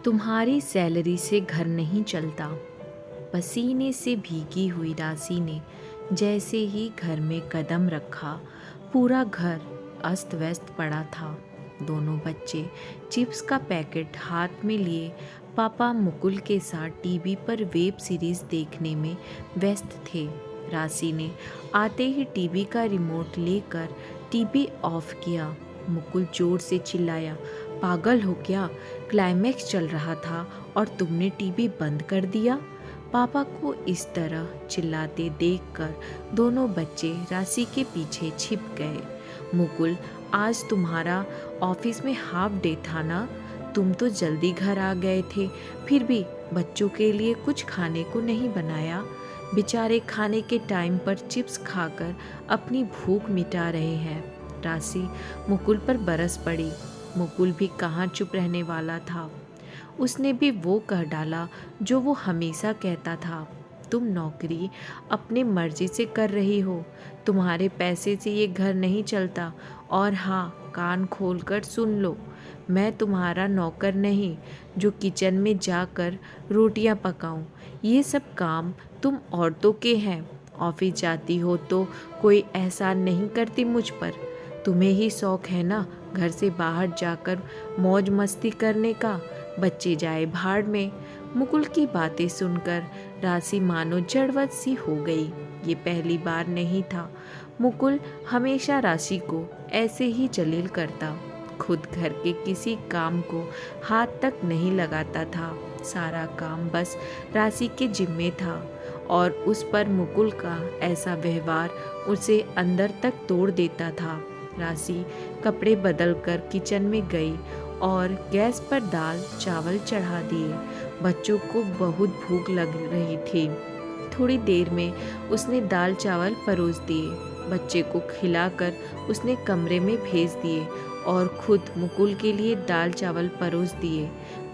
तुम्हारी सैलरी से घर नहीं चलता। पसीने से भीगी हुई राशि ने जैसे ही घर में कदम रखा, पूरा घर अस्त व्यस्त पड़ा था। दोनों बच्चे चिप्स का पैकेट हाथ में लिए पापा मुकुल के साथ टीवी पर वेब सीरीज देखने में व्यस्त थे। राशि ने आते ही टीवी का रिमोट लेकर टीवी ऑफ किया। मुकुल जोर से चिल्लाया, पागल हो क्या? क्लाइमैक्स चल रहा था और तुमने टीवी बंद कर दिया। पापा को इस तरह चिल्लाते देखकर दोनों बच्चे राशि के पीछे छिप गए। मुकुल, आज तुम्हारा ऑफिस में हाफ डे था ना? तुम तो जल्दी घर आ गए थे, फिर भी बच्चों के लिए कुछ खाने को नहीं बनाया। बेचारे खाने के टाइम पर चिप्स खाकर अपनी भूख मिटा रहे हैं। राशि मुकुल पर बरस पड़ी। मुकुल भी कहाँ चुप रहने वाला था। उसने भी वो कह डाला जो वो हमेशा कहता था, तुम नौकरी अपने मर्जी से कर रही हो, तुम्हारे पैसे से ये घर नहीं चलता। और हाँ, कान खोलकर सुन लो, मैं तुम्हारा नौकर नहीं जो किचन में जाकर रोटियां पकाऊं। ये सब काम तुम औरतों के हैं। ऑफिस जाती हो तो कोई एहसान नहीं करती मुझ पर। तुम्हें ही शौक है ना घर से बाहर जाकर मौज मस्ती करने का। बच्चे जाए भाड़ में। मुकुल की बातें सुनकर राशि मानो जड़वत सी हो गई। ये पहली बार नहीं था। मुकुल हमेशा राशि को ऐसे ही जलील करता। खुद घर के किसी काम को हाथ तक नहीं लगाता था। सारा काम बस राशि के जिम्मे था और उस पर मुकुल का ऐसा व्यवहार उसे अंदर तक तोड़ देता था। राशि कपड़े बदलकर किचन में गई और गैस पर दाल चावल चढ़ा दिए। बच्चों को बहुत भूख लग रही थी। थोड़ी देर में उसने दाल चावल परोस दिए। बच्चे को खिलाकर उसने कमरे में भेज दिए और खुद मुकुल के लिए दाल चावल परोस दिए।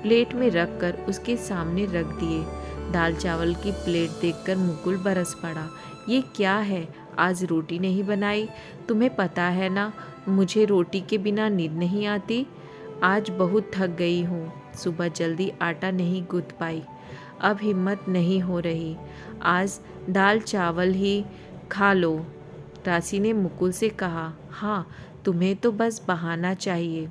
प्लेट में रखकर उसके सामने रख दिए। दाल चावल की प्लेट देखकर मुकुल बरस पड़ा। ये क्या है? आज रोटी नहीं बनाई? तुम्हें पता है ना मुझे रोटी के बिना नींद नहीं आती। आज बहुत थक गई हूँ। सुबह जल्दी आटा नहीं गूंथ पाई। अब हिम्मत नहीं हो रही। आज दाल चावल ही खा लो। राशि ने मुकुल से कहा, हाँ, तुम्हें तो बस बहाना चाहिए।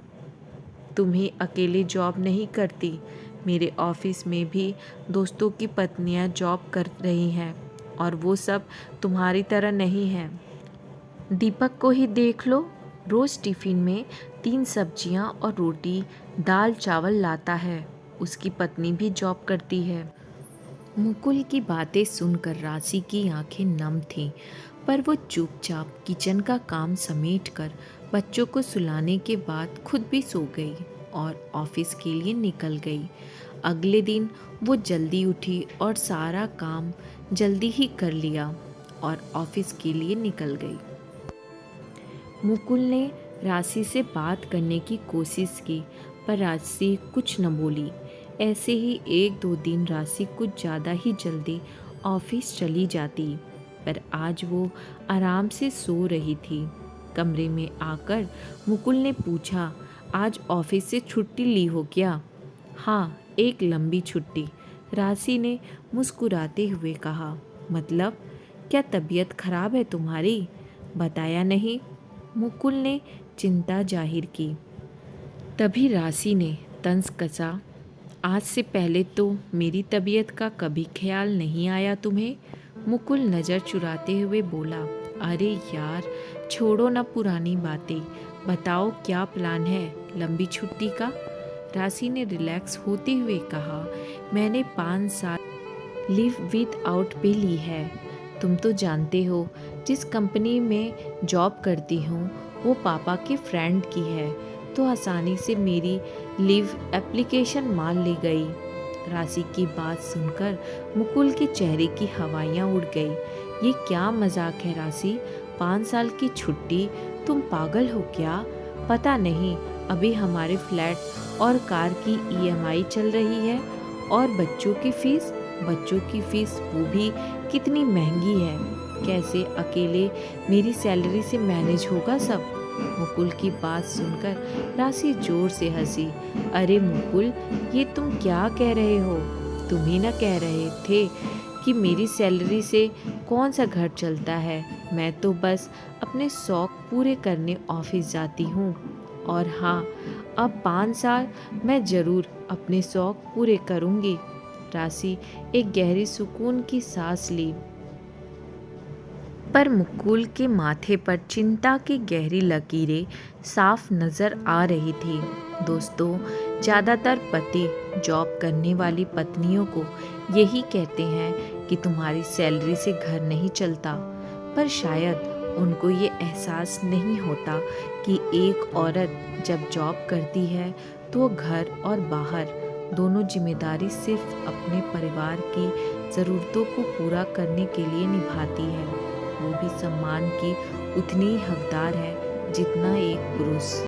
तुम ही अकेले जॉब नहीं करती। मेरे ऑफिस में भी दोस्तों की पत्नियां जॉब कर रही हैं और वो सब तुम्हारी तरह नहीं हैं। दीपक को ही देख लो, रोज़ टिफ़िन में 3 सब्जियां और रोटी दाल चावल लाता है। उसकी पत्नी भी जॉब करती है। मुकुल की बातें सुनकर राशि की आंखें नम थीं, पर वो चुपचाप किचन का काम समेटकर बच्चों को सुलाने के बाद खुद भी सो गई और ऑफिस के लिए निकल गई। अगले दिन वो जल्दी उठी और सारा काम जल्दी ही कर लिया और ऑफिस के लिए निकल गई। मुकुल ने राशि से बात करने की कोशिश की, पर राशि कुछ न बोली। ऐसे ही 1-2 दिन राशि कुछ ज़्यादा ही जल्दी ऑफिस चली जाती, पर आज वो आराम से सो रही थी। कमरे में आकर मुकुल ने पूछा, आज ऑफिस से छुट्टी ली हो क्या? हाँ, एक लंबी छुट्टी, राशि ने मुस्कुराते हुए कहा। मतलब क्या तबीयत खराब है तुम्हारी? बताया नहीं। मुकुल ने चिंता जाहिर की। तभी राशि ने तंज कसा, आज से पहले तो मेरी तबीयत का कभी ख्याल नहीं आया तुम्हें? मुकुल नज़र चुराते हुए बोला, अरे यार, छोड़ो ना पुरानी बातें, बताओ क्या प्लान है लंबी छुट्टी का? राशि ने रिलैक्स होते हुए कहा, मैंने 5 साल लीव विद आउट पे ली है। तुम तो जानते हो जिस कंपनी में जॉब करती हूँ वो पापा के फ्रेंड की है, तो आसानी से मेरी लीव एप्लीकेशन मान ली गई। राशि की बात सुनकर मुकुल के चेहरे की हवाइयाँ उड़ गई। ये क्या मजाक है राशि? 5 साल की छुट्टी? तुम पागल हो क्या? पता नहीं, अभी हमारे फ्लैट और कार की EMI चल रही है और बच्चों की फीस वो भी कितनी महंगी है। कैसे अकेले मेरी सैलरी से मैनेज होगा सब? मुकुल की बात सुनकर राशि जोर से हंसी। अरे मुकुल, ये तुम क्या कह रहे हो? तुम ही ना कह रहे थे कि मेरी सैलरी से कौन सा घर चलता है। मैं तो बस अपने शौक पूरे करने ऑफिस जाती हूँ। और हाँ, अब 5 साल मैं ज़रूर अपने शौक पूरे करूँगी। राशि एक गहरी सुकून की सांस ली, पर मुकुल के माथे पर चिंता की गहरी लकीरें साफ नजर आ रही थी। दोस्तों, ज़्यादातर पति जॉब करने वाली पत्नियों को यही कहते हैं कि तुम्हारी सैलरी से घर नहीं चलता, पर शायद उनको ये एहसास नहीं होता कि एक औरत जब जॉब करती है तो वो घर और बाहर दोनों जिम्मेदारी सिर्फ अपने परिवार की ज़रूरतों को पूरा करने के लिए निभाती है। वो भी सम्मान की उतनी ही हकदार है जितना एक पुरुष।